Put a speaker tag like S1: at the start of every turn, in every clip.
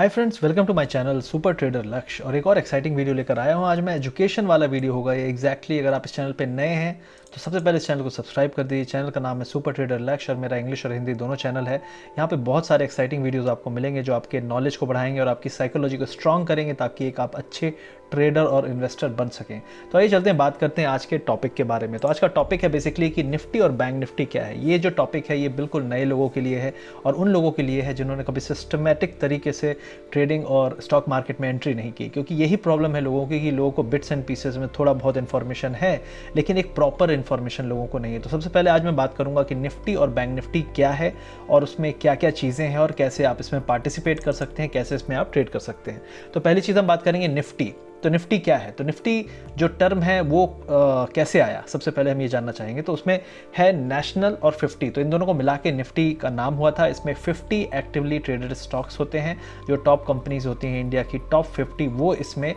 S1: Hi friends, welcome to my channel super trader Lakshya. और एक और एक्साइटिंग वीडियो लेकर आया हूँ। आज मैं एजुकेशन वाला वीडियो होगा ये एग्जैक्टली। अगर आप इस चैनल पे नए हैं तो सबसे पहले इस चैनल को सब्सक्राइब कर दीजिए। चैनल का नाम है सुपर ट्रेडर लक्ष्य और मेरा इंग्लिश और हिंदी दोनों चैनल है। यहाँ पे बहुत सारे एक्साइटिंग वीडियोस आपको मिलेंगे जो आपके नॉलेज को बढ़ाएंगे और आपकी साइकोलॉजी को स्ट्रॉन्ग करेंगे ताकि एक आप अच्छे ट्रेडर और इन्वेस्टर बन सकें। तो आइए चलते हैं, बात करते हैं आज के टॉपिक के बारे में। तो आज का टॉपिक है बेसिकली कि निफ्टी और बैंक निफ्टी क्या है। ये जो टॉपिक है ये बिल्कुल नए लोगों के लिए है और उन लोगों के लिए है जिन्होंने कभी सिस्टमेटिक तरीके से ट्रेडिंग और स्टॉक मार्केट में एंट्री नहीं की। क्योंकि यही प्रॉब्लम है लोगों की कि लोगों को बिट्स एंड पीसेस में थोड़ा बहुत इन्फॉर्मेशन है लेकिन एक प्रॉपर इन्फॉर्मेशन लोगों को नहीं है। तो सबसे पहले आज मैं बात करूंगा कि निफ्टी और बैंक निफ्टी क्या है और उसमें क्या क्या चीज़ें हैं और कैसे आप इसमें पार्टिसिपेट कर सकते हैं, कैसे इसमें आप ट्रेड कर सकते हैं। तो पहली चीज़ हम बात करेंगे निफ्टी। तो निफ्टी क्या है? तो निफ्टी जो टर्म है वो कैसे आया, सबसे पहले हम ये जानना चाहेंगे। तो उसमें है नेशनल और 50, तो इन दोनों को मिला के निफ्टी का नाम हुआ था। इसमें 50 एक्टिवली ट्रेडेड स्टॉक्स होते हैं। जो टॉप कंपनीज होती हैं इंडिया की टॉप 50 वो इसमें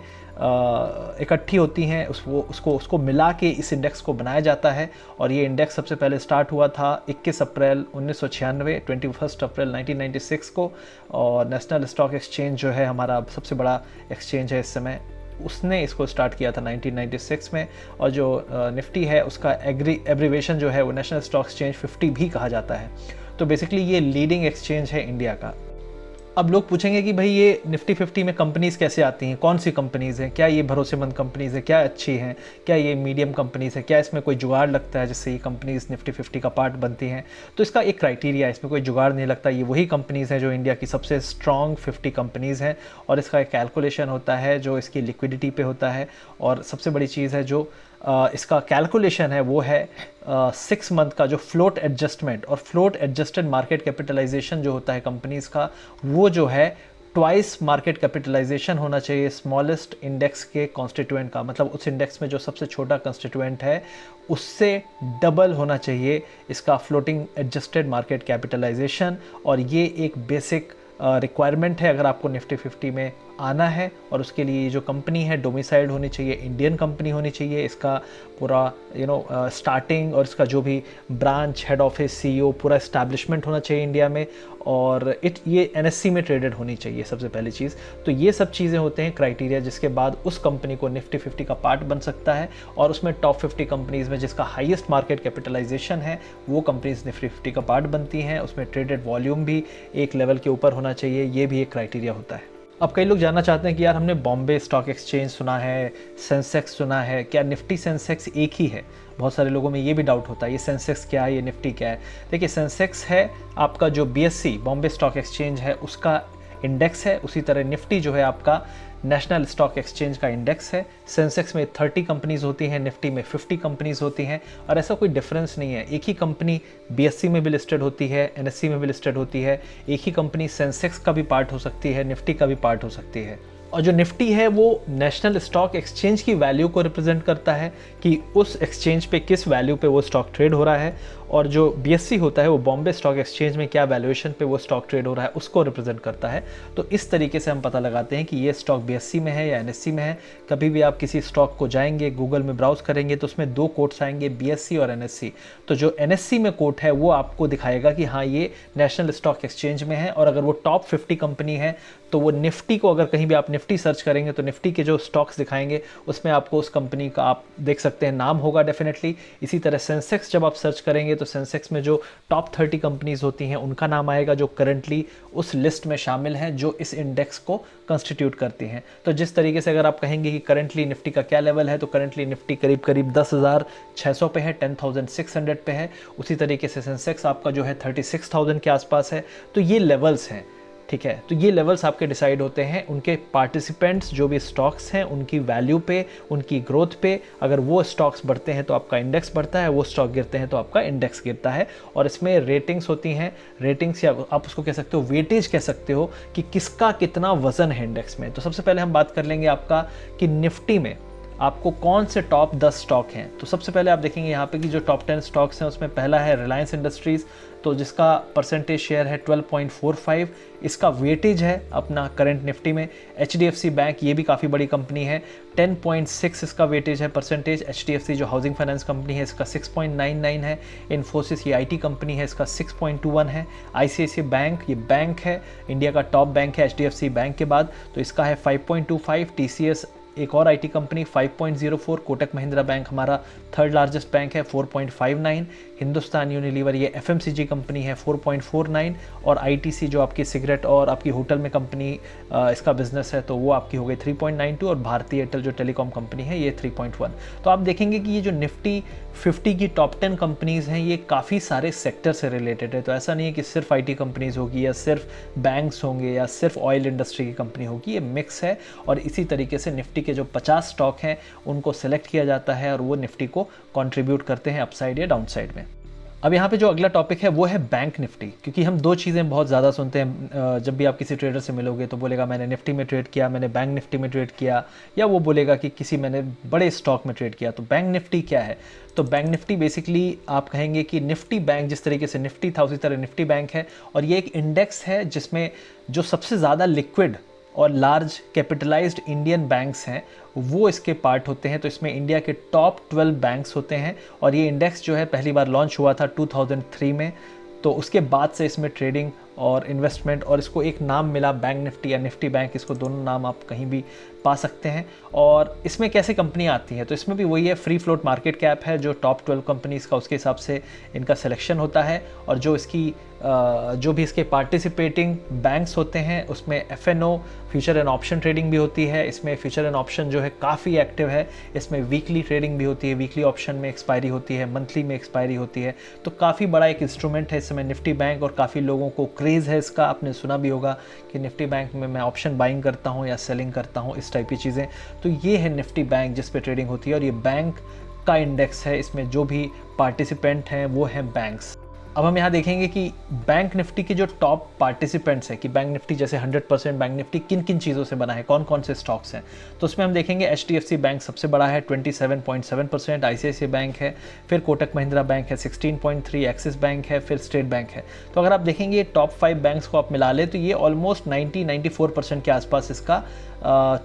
S1: इकट्ठी होती हैं। उसको मिला के इस इंडेक्स को बनाया जाता है। और ये इंडेक्स सबसे पहले स्टार्ट हुआ था 21 अप्रैल 1996, 21 अप्रैल 1996 को। और नेशनल स्टॉक एक्सचेंज जो है हमारा सबसे बड़ा एक्सचेंज है इस समय, उसने इसको स्टार्ट किया था 1996 में। और जो निफ्टी है उसका एब्रीवेशन जो है वो नेशनल स्टॉक एक्सचेंज 50 भी कहा जाता है। तो बेसिकली ये लीडिंग एक्सचेंज है इंडिया का। अब लोग पूछेंगे कि भाई ये निफ्टी 50 में कंपनीज़ कैसे आती हैं, कौन सी कंपनीज़ हैं, क्या ये भरोसेमंद कंपनीज़ है, क्या अच्छी हैं, क्या ये मीडियम कंपनीज़ है, क्या इसमें कोई जुगाड़ लगता है जिससे ये कंपनीज़ निफ्टी 50 का पार्ट बनती हैं। तो इसका एक क्राइटेरिया है, इसमें कोई जुगाड़ नहीं लगता। ये वही कंपनीज़ हैं जो इंडिया की सबसे स्ट्रॉन्ग 50 कंपनीज़ हैं। और इसका एक कैलकुलेशन होता है जो इसकी लिक्विडिटी पे होता है। और सबसे बड़ी चीज़ है जो इसका कैलकुलेशन है वो है 6 मंथ का जो फ्लोट एडजस्टमेंट और फ्लोट एडजस्टेड मार्केट कैपिटलाइजेशन जो होता है कंपनीज़ का, वो जो है ट्वाइस मार्केट कैपिटलाइजेशन होना चाहिए स्मॉलेस्ट इंडेक्स के कॉन्स्टिट्यूएंट का। मतलब उस इंडेक्स में जो सबसे छोटा कॉन्स्टिट्यूएंट है उससे डबल होना चाहिए इसका फ्लोटिंग एडजस्टेड मार्केट कैपिटलाइजेशन। और ये एक बेसिक रिक्वायरमेंट है अगर आपको निफ्टी 50 में आना है। और उसके लिए जो कंपनी है डोमिसाइल्ड होनी चाहिए, इंडियन कंपनी होनी चाहिए। इसका पूरा स्टार्टिंग और इसका जो भी ब्रांच, हेड ऑफिस, सीईओ, पूरा एस्टैब्लिशमेंट होना चाहिए इंडिया में। और ये एनएससी में ट्रेडेड होनी चाहिए सबसे पहली चीज़। तो ये सब चीज़ें होते हैं क्राइटेरिया जिसके बाद उस कंपनी को निफ्टी 50 का पार्ट बन सकता है। और उसमें टॉप 50 कंपनीज़ में जिसका हाईएस्ट मार्केट कैपिटलाइजेशन है वो कंपनीज निफ्टी 50 का पार्ट बनती हैं। उसमें ट्रेडेड वॉल्यूम भी एक लेवल के ऊपर होना चाहिए, ये भी एक क्राइटेरिया होता है। अब कई लोग जानना चाहते हैं कि यार हमने बॉम्बे स्टॉक एक्सचेंज सुना है, सेंसेक्स सुना है, क्या निफ्टी सेंसेक्स एक ही है? बहुत सारे लोगों में ये भी डाउट होता है, ये सेंसेक्स क्या है, ये निफ्टी क्या है। देखिए, सेंसेक्स है आपका जो बीएससी बॉम्बे स्टॉक एक्सचेंज है उसका इंडेक्स है। उसी तरह निफ्टी जो है आपका नेशनल स्टॉक एक्सचेंज का इंडेक्स है। सेंसेक्स में 30 कंपनीज होती हैं, निफ्टी में 50 कंपनीज होती हैं। और ऐसा कोई डिफरेंस नहीं है, एक ही कंपनी बीएससी में भी लिस्टेड होती है, एनएससी में भी लिस्टेड होती है। एक ही कंपनी सेंसेक्स का भी पार्ट हो सकती है, निफ्टी का भी पार्ट हो सकती है। और जो निफ्टी है वो नेशनल स्टॉक एक्सचेंज की वैल्यू को रिप्रेजेंट करता है कि उस एक्सचेंज पे किस वैल्यू पे वो स्टॉक ट्रेड हो रहा है। और जो बीएससी होता है वो बॉम्बे स्टॉक एक्सचेंज में क्या वैल्यूएशन पे वो स्टॉक ट्रेड हो रहा है उसको रिप्रेजेंट करता है। तो इस तरीके से हम पता लगाते हैं कि ये स्टॉक बीएससी में है या एनएससी में है। कभी भी आप किसी स्टॉक को जाएंगे, गूगल में ब्राउज करेंगे तो उसमें 2 कोट्स आएंगे, बीएससी और एनएससी। तो जो एनएससी में कोट है वो आपको दिखाएगा कि हाँ ये नेशनल स्टॉक एक्सचेंज में है। और अगर वो टॉप 50 कंपनी है तो वो निफ्टी को, अगर कहीं भी आप निफ्टी सर्च करेंगे तो निफ्टी के जो स्टॉक्स दिखाएंगे उसमें आपको उस कंपनी का आप देख सकते हैं नाम होगा डेफिनेटली। इसी तरह सेंसेक्स जब आप सर्च करेंगे तो सेंसेक्स में जो टॉप 30 कंपनीज होती हैं उनका नाम आएगा जो करंटली उस लिस्ट में शामिल हैं जो इस इंडेक्स को कंस्टिट्यूट करती हैं। तो जिस तरीके से अगर आप कहेंगे कि करंटली निफ्टी का क्या लेवल है, तो करंटली निफ्टी करीब करीब 10,600 पे है, 10,600 पे है। उसी तरीके से सेंसेक्स आपका जो है 36,000 के आसपास है। तो ये लेवल्स हैं, ठीक है। तो ये लेवल्स आपके डिसाइड होते हैं उनके पार्टिसिपेंट्स जो भी स्टॉक्स हैं उनकी वैल्यू पे, उनकी ग्रोथ पे। अगर वो स्टॉक्स बढ़ते हैं तो आपका इंडेक्स बढ़ता है, वो स्टॉक गिरते हैं तो आपका इंडेक्स गिरता है। और इसमें रेटिंग्स होती हैं, रेटिंग्स या आप उसको कह सकते हो वेटेज कह सकते हो कि किसका कितना वजन है इंडेक्स में। तो सबसे पहले हम बात कर लेंगे आपका कि निफ्टी में आपको कौन से टॉप 10 स्टॉक हैं। तो सबसे पहले आप देखेंगे यहाँ पे कि जो टॉप 10 स्टॉक्स हैं उसमें पहला है रिलायंस इंडस्ट्रीज़, तो जिसका परसेंटेज शेयर है 12.45, इसका वेटेज है अपना करंट निफ्टी में। HDFC बैंक, ये भी काफ़ी बड़ी कंपनी है, 10.6 इसका वेटेज है परसेंटेज। HDFC जो हाउसिंग फाइनेंस कंपनी है इसका 6.99 है। इन्फोसिस ये IT कंपनी है, इसका 6.21 है। ICICI बैंक, ये बैंक है, इंडिया का टॉप बैंक है HDFC बैंक के बाद, तो इसका है 5.25। TCS एक और IT company 5.04। Kotak Mahindra bank हमारा थर्ड लार्जेस्ट बैंक है 4.59। हिंदुस्तान यूनिलीवर ये FMCG कंपनी है 4.49। और ITC जो आपकी सिगरेट और आपकी होटल में कंपनी इसका बिजनेस है, तो वो आपकी हो गई 3.92। और भारतीय एयरटेल जो टेलीकॉम कंपनी है ये 3.1। तो आप देखेंगे कि ये जो निफ्टी 50 की टॉप 10 कंपनीज़ हैं ये काफ़ी सारे सेक्टर से रिलेटेड है। तो ऐसा नहीं है कि सिर्फ IT कंपनीज़ होगी या सिर्फ बैंक्स होंगे या सिर्फ ऑयल इंडस्ट्री की कंपनी होगी, ये मिक्स है। और इसी तरीके से निफ्टी के जो 50 स्टॉक हैं उनको सेलेक्ट किया जाता है और वो निफ्टी को कंट्रीब्यूट करते हैं अपसाइड या डाउनसाइड में। अब यहाँ पे जो अगला टॉपिक है वो है बैंक निफ्टी, क्योंकि हम दो चीज़ें बहुत ज़्यादा सुनते हैं। जब भी आप किसी ट्रेडर से मिलोगे तो बोलेगा मैंने निफ्टी में ट्रेड किया, मैंने बैंक निफ्टी में ट्रेड किया, या वो बोलेगा कि मैंने बड़े स्टॉक में ट्रेड किया। तो बैंक निफ्टी क्या है? तो बैंक निफ्टी बेसिकली आप कहेंगे कि निफ्टी बैंक, जिस तरीके से निफ्टी था उसी तरह निफ्टी बैंक है, और ये एक इंडेक्स है जिसमें जो सबसे ज़्यादा लिक्विड और लार्ज कैपिटलाइज्ड इंडियन बैंक्स हैं वो इसके पार्ट होते हैं। तो इसमें इंडिया के टॉप 12 बैंक्स होते हैं, और ये इंडेक्स जो है पहली बार लॉन्च हुआ था 2003 में। तो उसके बाद से इसमें ट्रेडिंग और इन्वेस्टमेंट, और इसको एक नाम मिला बैंक निफ्टी या निफ्टी बैंक, इसको दोनों नाम आप कहीं भी पा सकते हैं। और इसमें कैसे कंपनियां आती हैं? तो इसमें भी वही है, फ्री फ्लोट मार्केट कैप है, जो टॉप 12 कंपनीज़ का उसके हिसाब से इनका सिलेक्शन होता है। और जो इसकी जो भी इसके पार्टिसिपेटिंग बैंक्स होते हैं उसमें FNO future and option trading भी होती है। इसमें फ्यूचर एंड ऑप्शन जो है काफ़ी एक्टिव है, इसमें वीकली ट्रेडिंग भी होती है, वीकली ऑप्शन में एक्सपायरी होती है, मंथली में एक्सपायरी होती है। तो काफ़ी बड़ा एक इंस्ट्रूमेंट है इस समय निफ्टी बैंक, और काफ़ी लोगों को क्रेज़ है इसका। आपने सुना भी होगा कि निफ्टी बैंक में मैं ऑप्शन बाइंग करता हूँ या सेलिंग करता हूँ, इस टाइप की चीज़ें। तो ये है निफ्टी बैंक जिस पे ट्रेडिंग होती है, और ये बैंक का इंडेक्स है, इसमें जो भी पार्टिसिपेंट हैं वो हैं बैंक्स। अब हम यहाँ देखेंगे कि बैंक निफ्टी के जो टॉप पार्टिसिपेंट्स हैं, कि बैंक निफ्टी जैसे 100% बैंक निफ्टी किन किन चीज़ों से बना है, कौन कौन से स्टॉक्स हैं। तो उसमें हम देखेंगे HDFC बैंक सबसे बड़ा है 27.7%, ICICI बैंक है, फिर कोटक महिंद्रा बैंक है 16.3%, एक्सिस बैंक है, फिर स्टेट बैंक है। तो अगर आप देखेंगे टॉप 5 बैंक्स को आप मिला ले तो ये ऑलमोस्ट 90-94% के आसपास इसका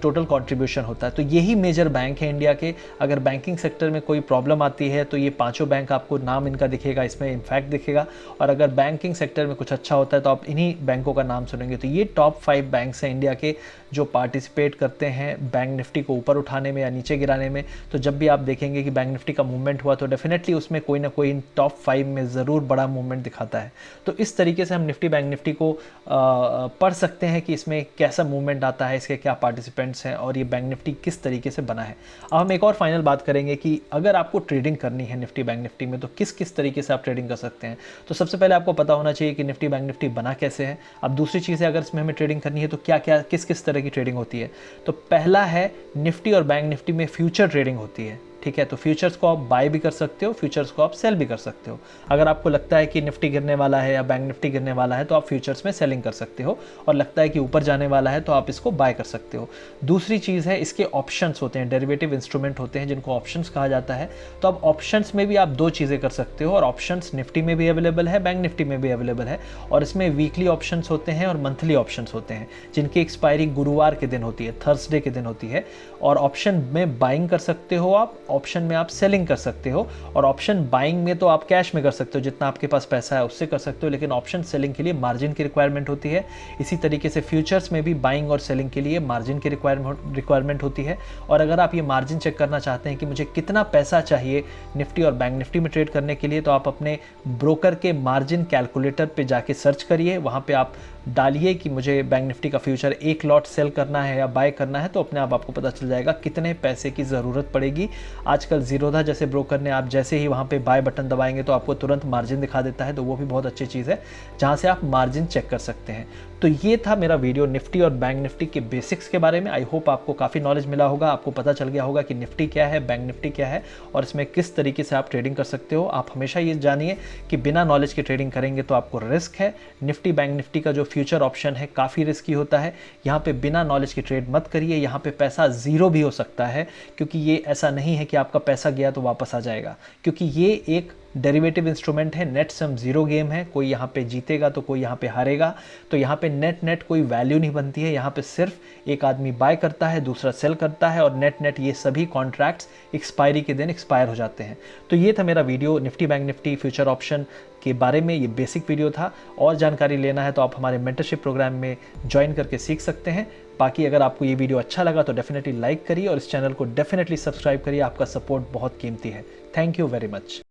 S1: टोटल कंट्रीब्यूशन होता है। तो यही मेजर बैंक है इंडिया के। अगर बैंकिंग सेक्टर में कोई प्रॉब्लम आती है तो ये पांचों बैंक, आपको नाम इनका दिखेगा इसमें, इनफैक्ट दिखेगा। और अगर बैंकिंग सेक्टर में कुछ अच्छा होता है तो आप इन्हीं बैंकों का नाम सुनेंगे। तो ये टॉप 5 बैंक्स हैं इंडिया के जो पार्टिसिपेट करते हैं बैंक निफ्टी को ऊपर उठाने में या नीचे गिराने में। तो जब भी आप देखेंगे कि बैंक निफ्टी का मूवमेंट हुआ तो डेफिनेटली उसमें कोई ना कोई इन टॉप 5 में ज़रूर बड़ा मूवमेंट दिखाता है। तो इस तरीके से हम निफ्टी बैंक निफ्टी को पढ़ सकते हैं कि इसमें कैसा मूवमेंट आता है, इसके क्या पार्टिसिपेंट्स हैं और ये बैंक निफ्टी किस तरीके से बना है। अब हम एक और फाइनल बात करेंगे कि अगर आपको ट्रेडिंग करनी है निफ्टी बैंक निफ्टी में तो किस किस तरीके से आप ट्रेडिंग कर सकते हैं। तो सबसे पहले आपको पता होना चाहिए कि निफ्टी बैंक निफ्टी बना कैसे है। अब दूसरी चीज़ है, अगर इसमें हमें ट्रेडिंग करनी है तो क्या क्या किस किस तरह की ट्रेडिंग होती है। तो पहला है, निफ्टी और बैंक निफ्टी में फ्यूचर ट्रेडिंग होती है। ठीक है, तो फ्यूचर्स को आप बाय भी कर सकते हो, फ्यूचर्स को आप सेल भी कर सकते हो। अगर आपको लगता है कि निफ्टी गिरने वाला है या बैंक निफ्टी गिरने वाला है तो आप फ्यूचर्स में सेलिंग कर सकते हो, और लगता है कि ऊपर जाने वाला है तो आप इसको बाय कर सकते हो। दूसरी चीज़ है, इसके ऑप्शंस होते हैं, डेरिवेटिव इंस्ट्रूमेंट होते हैं जिनको ऑप्शंस कहा जाता है। तो अब ऑप्शंस में भी आप दो चीज़ें कर सकते हो, और ऑप्शंस निफ्टी में भी अवेलेबल है, बैंक निफ्टी में भी अवेलेबल है। और इसमें वीकली ऑप्शंस होते हैं और मंथली ऑप्शंस होते हैं, जिनकी एक्सपायरी गुरुवार के दिन होती है, थर्सडे के दिन होती है। और ऑप्शन में बाइंग कर सकते हो आप, ऑप्शन में आप सेलिंग कर सकते हो। और ऑप्शन बाइंग में तो आप कैश में कर सकते हो, जितना आपके पास पैसा है उससे कर सकते हो, लेकिन ऑप्शन सेलिंग के लिए मार्जिन की रिक्वायरमेंट होती है। इसी तरीके से फ्यूचर्स में भी बाइंग और सेलिंग के लिए मार्जिन की रिक्वायरमेंट होती है। और अगर आप ये मार्जिन चेक करना चाहते हैं कि मुझे कितना पैसा चाहिए निफ्टी और बैंक निफ्टी में ट्रेड करने के लिए, तो आप अपने ब्रोकर के मार्जिन कैलकुलेटर पे जाके सर्च करिए, वहाँ पे आप डालिए कि मुझे बैंक निफ्टी का फ्यूचर एक लॉट सेल करना है या बाय करना है, तो अपने आप आपको पता चल जाएगा कितने पैसे की ज़रूरत पड़ेगी। आजकल जीरोधा जैसे ब्रोकर ने, आप जैसे ही वहाँ पे बाय बटन दबाएंगे तो आपको तुरंत मार्जिन दिखा देता है, तो वो भी बहुत अच्छी चीज़ है जहाँ से आप मार्जिन चेक कर सकते हैं। तो ये था मेरा वीडियो निफ्टी और बैंक निफ्टी के बेसिक्स के बारे में। आई होप आपको काफ़ी नॉलेज मिला होगा, आपको पता चल गया होगा कि निफ्टी क्या है, बैंक निफ्टी क्या है, और इसमें किस तरीके से आप ट्रेडिंग कर सकते हो। आप हमेशा ये जानिए कि बिना नॉलेज के ट्रेडिंग करेंगे तो आपको रिस्क है। निफ्टी बैंक निफ्टी का जो फ्यूचर ऑप्शन है काफ़ी रिस्की होता है। यहाँ पे बिना नॉलेज के ट्रेड मत करिए, यहाँ पे पैसा ज़ीरो भी हो सकता है, क्योंकि ये ऐसा नहीं है कि आपका पैसा गया तो वापस आ जाएगा, क्योंकि ये एक डेरिवेटिव इंस्ट्रूमेंट है, नेट सम ज़ीरो गेम है। कोई यहाँ पे जीतेगा तो कोई यहाँ पे हारेगा, तो यहाँ पे नेट कोई वैल्यू नहीं बनती है। यहाँ पे सिर्फ एक आदमी बाय करता है, दूसरा सेल करता है, और नेट ये सभी कॉन्ट्रैक्ट्स एक्सपायरी के दिन एक्सपायर हो जाते हैं। तो ये था मेरा video Nifty bank Nifty future option के बारे में। ये बेसिक वीडियो था। और जानकारी लेना है तो आप हमारे मेंटरशिप प्रोग्राम में ज्वाइन करके सीख सकते हैं। बाकी अगर आपको ये वीडियो अच्छा लगा तो डेफिनेटली लाइक करिए और इस चैनल को डेफिनेटली सब्सक्राइब करिए। आपका सपोर्ट बहुत कीमती है। Thank you very much.